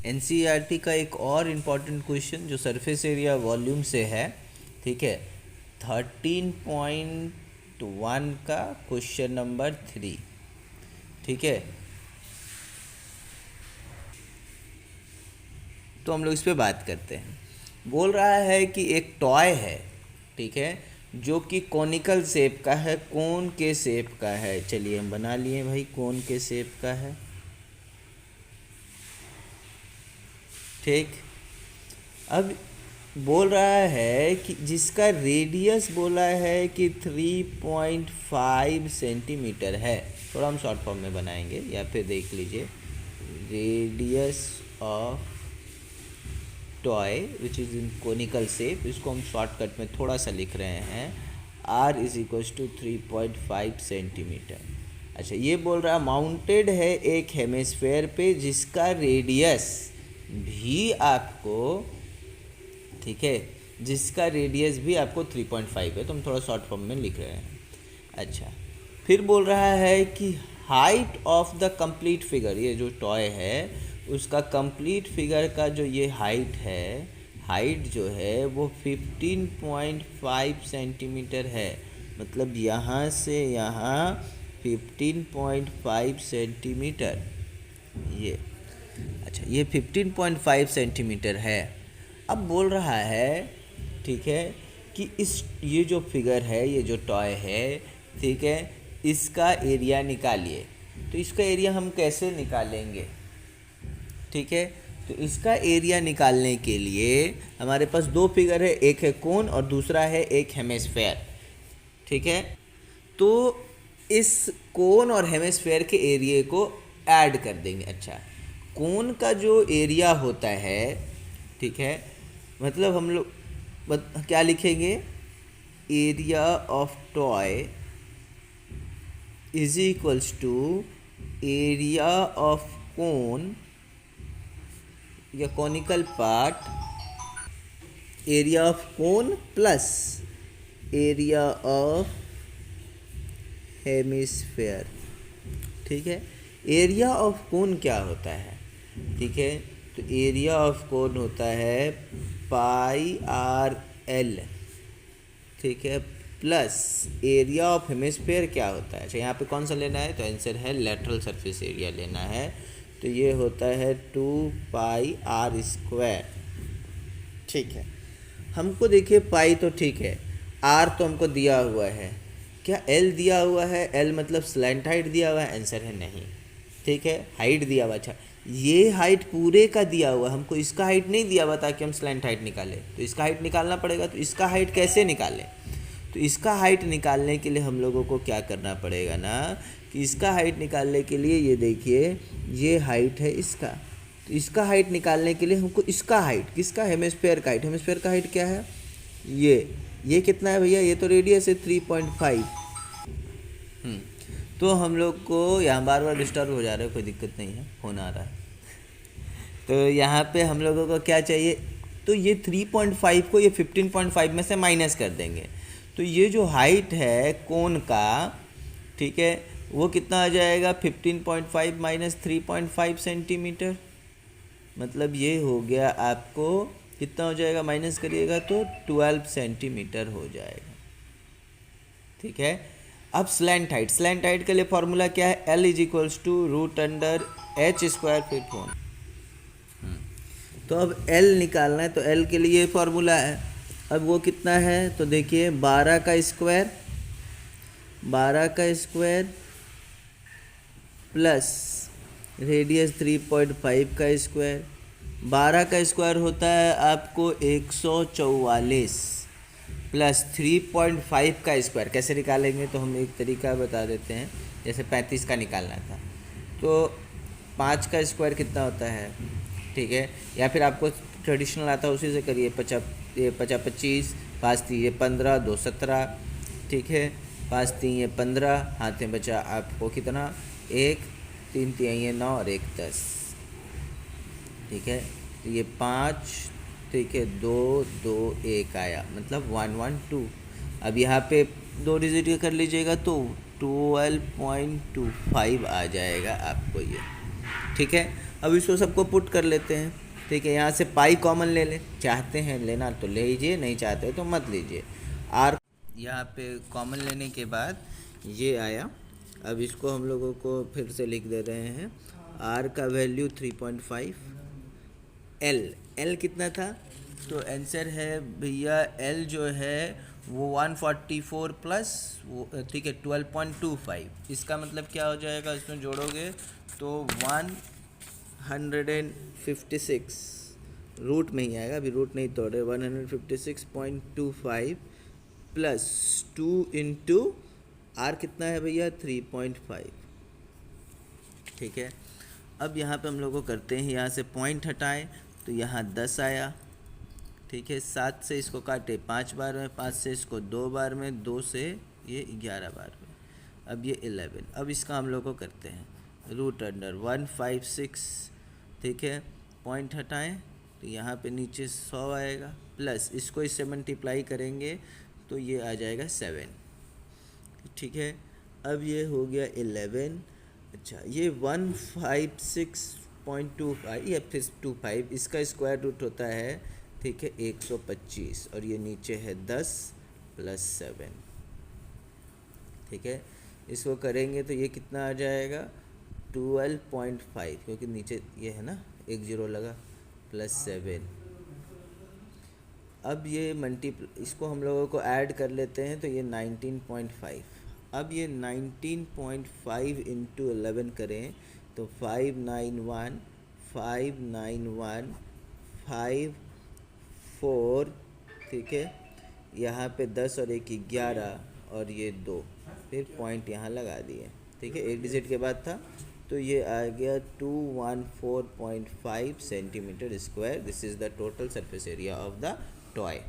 NCERT का एक और इम्पॉर्टेंट क्वेश्चन जो सरफेस एरिया वॉल्यूम से है, ठीक है, 13.1 का क्वेश्चन नंबर 3, ठीक है। तो हम लोग इस पे बात करते हैं। बोल रहा है कि एक टॉय है, ठीक है, जो कि कॉनिकल शेप का है, कोन के शेप का है। चलिए हम बना लिए भाई, कोन के शेप का है, ठीक। अब बोल रहा है कि जिसका रेडियस बोला है कि 3.5 सेंटीमीटर है। थोड़ा हम शॉर्ट फॉर्म में बनाएंगे, या फिर देख लीजिए, radius of toy which is in conical shape, इसको हम शॉर्टकट में थोड़ा सा लिख रहे हैं, r is equals to 3.5 centimetre. अच्छा, ये बोल रहा माउंटेड है एक हेमिस्फेयर पे जिसका रेडियस भी आपको, ठीक है, जिसका रेडियस भी आपको 3.5 है, तो हम थोड़ा शॉर्ट फॉर्म में लिख रहे हैं। अच्छा, फिर बोल रहा है कि height of the complete figure, ये जो टॉय है उसका कंप्लीट फिगर का जो ये हाइट है, हाइट जो है वो 15.5 सेंटीमीटर है। मतलब यहाँ से यहाँ 15.5 सेंटीमीटर, ये, अच्छा, ये 15.5 सेंटीमीटर है। अब बोल रहा है, ठीक है, कि इस ये जो फिगर है, ये जो टॉय है, ठीक है, इसका एरिया निकालिए। तो इसका एरिया हम कैसे निकालेंगे, ठीक है। तो इसका एरिया निकालने के लिए हमारे पास दो फिगर है, एक है कोन और दूसरा है एक हेमिस्फेयर, ठीक है। तो इस कोन और हेमिस्फेयर के एरिया को ऐड कर देंगे। अच्छा, कोन का जो एरिया होता है, ठीक है, मतलब हम लोग क्या लिखेंगे, area of toy is equals to area of cone या conical part, area of cone plus area of hemisphere, ठीक है। एरिया ऑफ कोन क्या होता है, ठीक है, तो एरिया ऑफ कोन होता है πr_l, ठीक है, प्लस एरिया ऑफ हेमिस्फेयर क्या होता है। अच्छा, यहाँ पे कौन सा लेना है, तो आंसर है लेटरल सरफेस एरिया लेना है, तो ये होता है 2πr², ठीक है। हमको देखिए पाई तो ठीक है, r तो हमको दिया हुआ है, क्या l दिया हुआ है, l मतलब स्लैंट हाइट दिया हुआ है, आंसर है नहीं, ठीक है। हाइट दिया हुआ, अच्छा, ये हाइट पूरे का दिया हुआ, हमको इसका हाइट नहीं दिया हुआ ताकि हम स्लैंट हाइट निकालें, तो इसका हाइट निकालना पड़ेगा। तो इसका हाइट कैसे निकालें, तो इसका हाइट निकालने के लिए हम लोगों को क्या करना पड़ेगा ना, कि इसका हाइट निकालने के लिए ये देखिए, ये हाइट है इसका, तो इसका हाइट निकालने के लिए हमको इसका हाइट, किसका, हेमिस्फेयर का हाइट, हेमिस्फेयर का हाइट क्या है, ये कितना है भैया, ये तो रेडियस है 3.5। तो हम लोग को यहाँ बार बार डिस्टर्ब हो जा रहा है, कोई दिक्कत नहीं है, फोन आ रहा है। तो यहाँ पे हम लोगों को क्या चाहिए, तो ये 3.5 को ये 15.5 में से माइनस कर देंगे, तो ये जो हाइट है कोन का, ठीक है, वो कितना आ जाएगा, 15.5 माइनस 3.5 सेंटीमीटर, मतलब ये हो गया आपको कितना हो जाएगा, माइनस करिएगा तो 12 सेंटीमीटर हो जाएगा, ठीक है। अब स्लैंट हाइट के लिए फॉर्मूला क्या है, L is equals to √h² फीट होन। तो अब L निकालना है, तो L के लिए फॉर्मूला है, अब वो कितना है, तो देखिए 12 का स्क्वायर प्लस रेडियस 3.5 का स्क्वायर, 12 का स्क्वायर होता है आपको 144 प्लस 3.5 का स्क्वायर कैसे निकालेंगे, तो हम एक तरीका बता देते हैं, जैसे 35 का निकालना था तो 5 का स्क्वायर कितना होता है, ठीक है, या फिर आपको ट्रेडिशनल आता है उसी से करिए, 25, 5 3 ये 15, 2 17, ठीक है, 5 3 ये 15, हाथ में बचा आपको कितना, 1, 3 3 ये 9 और 1 10, ठीक है, तो ये 5, ठीक है, 2 2 1 आया, मतलब 112। अब यहाँ पे 2 डिजिट कर लीजिएगा तो 12.25 आ जाएगा आपको ये, ठीक है। अब इसको सबको पुट कर लेते हैं। ठीक है, यहाँ से पाई कॉमन ले लें, चाहते हैं लेना तो ले लीजिए, नहीं चाहते तो मत लीजिए। आर यहाँ पे कॉमन लेने के बाद ये आया। अब इसको हम लोगों को फिर से लिख दे रहे हैं। आर का वैल्यू 3.5, एल कितना था, तो आंसर है भैया एल जो है वो 144 प्लस वो, ठीक है 12.25। इसका मतलब क्या हो जाएगा, इसमें जोड़ोगे तो 156, रूट में ही आएगा, अभी रूट नहीं तोड़े, 156.25 प्लस 2 इंटू आर कितना है भैया 3.5। ठीक है, अब यहाँ पे हम लोग को करते हैं, यहाँ से पॉइंट हटाएं तो यहाँ 10 आया। ठीक है, 7 से इसको काटे 5 बार में, 5 से इसको 2 बार में, 2 से ये 11 बार में, अब ये 11। अब इसका हम लोग को करते हैं रूट अंडर 156। ठीक है, पॉइंट हटाएं तो यहाँ पे नीचे 100 आएगा, प्लस इसको इससे मल्टीप्लाई करेंगे तो ये आ जाएगा 7। ठीक है, अब ये हो गया 11। अच्छा, ये 156.25 या फिर 25, इसका स्क्वायर रूट होता है, ठीक है 125, और ये नीचे है 10 प्लस 7। ठीक है, इसको करेंगे तो ये कितना आ जाएगा 12.5, क्योंकि नीचे ये है ना, एक जीरो लगा, प्लस 7। अब ये इसको हम लोगों को ऐड कर लेते हैं तो ये 19.5। अब ये 19.5 इंटू 11 करें तो 591 5 ठीक है, यहाँ पे 10 और 1 11 और ये 2, फिर पॉइंट यहाँ लगा दिए। ठीक है, एक डिजिट के बाद था तो ये आ गया 214.5 centimetre square. This is the total surface area of the toy.